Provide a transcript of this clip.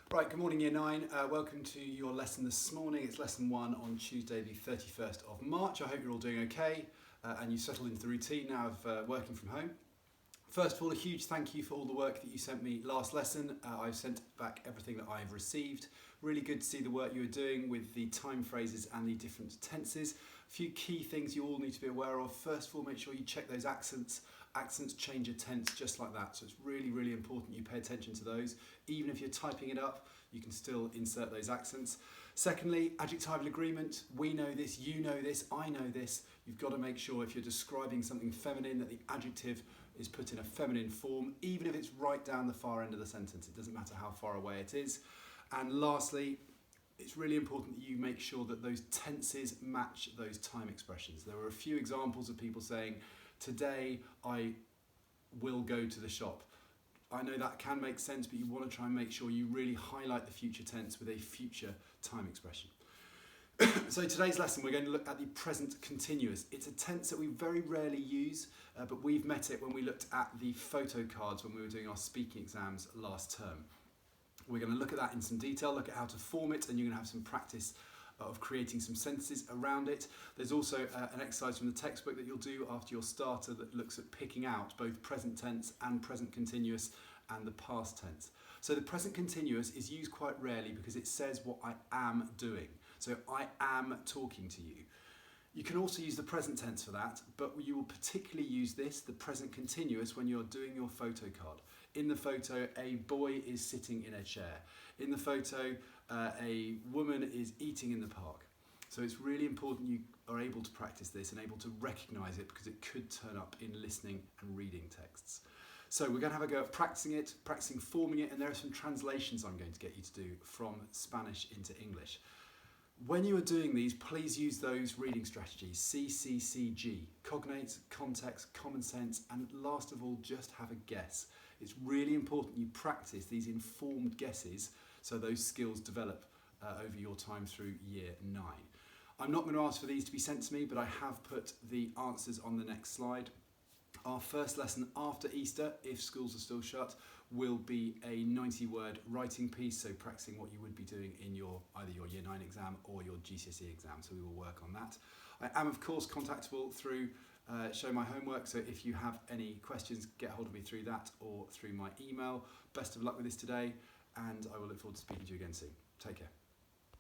Right, good morning Year 9. Welcome to your lesson this morning. It's lesson 1 on Tuesday the 31st of March. I hope you're all doing okay and you settled into the routine now of working from home. First of all, a huge thank you for all the work that you sent me last lesson. I've sent back everything that I've received. Really good to see the work you were doing with the time phrases and the different tenses. A few key things you all need to be aware of. First of all, make sure you check those accents. Accents change a tense just like that, so it's really, really important you pay attention to those. Even if you're typing it up, you can still insert those accents. Secondly, adjectival agreement. We know this, you know this, I know this. You've got to make sure if you're describing something feminine that the adjective is put in a feminine form, even if it's right down the far end of the sentence. It doesn't matter how far away it is. And lastly, it's really important that you make sure that those tenses match those time expressions. There were a few examples of people saying, today I will go to the shop. I know that can make sense, but you want to try and make sure you really highlight the future tense with a future time expression. So today's lesson, we're going to look at the present continuous. It's a tense that we very rarely use, but we've met it when we looked at the photo cards when we were doing our speaking exams last term. We're going to look at that in some detail, look at how to form it, and you're going to have some practice of creating some sentences around it. There's also an exercise from the textbook that you'll do after your starter that looks at picking out both present tense and present continuous and the past tense. So the present continuous is used quite rarely because it says what I am doing. So I am talking to you. You can also use the present tense for that, but you will particularly use this, the present continuous, when you're doing your photo card. In the photo, a boy is sitting in a chair. In the photo, a woman is eating in the park. So it's really important you are able to practice this and able to recognise it because it could turn up in listening and reading texts. So we're going to have a go at practicing it, practicing forming it, and there are some translations I'm going to get you to do from Spanish into English. When you are doing these, please use those reading strategies, CCCG, cognate, context, common sense, and last of all, just have a guess. It's really important you practice these informed guesses so those skills develop over your time through Year 9. I'm not going to ask for these to be sent to me, but I have put the answers on the next slide. Our first lesson after Easter, if schools are still shut, will be a 90-word writing piece, so practicing what you would be doing in either your Year 9 exam or your GCSE exam, so we will work on that. I am, of course, contactable through Show My Homework, so if you have any questions, get hold of me through that or through my email. Best of luck with this today, and I will look forward to speaking to you again soon. Take care.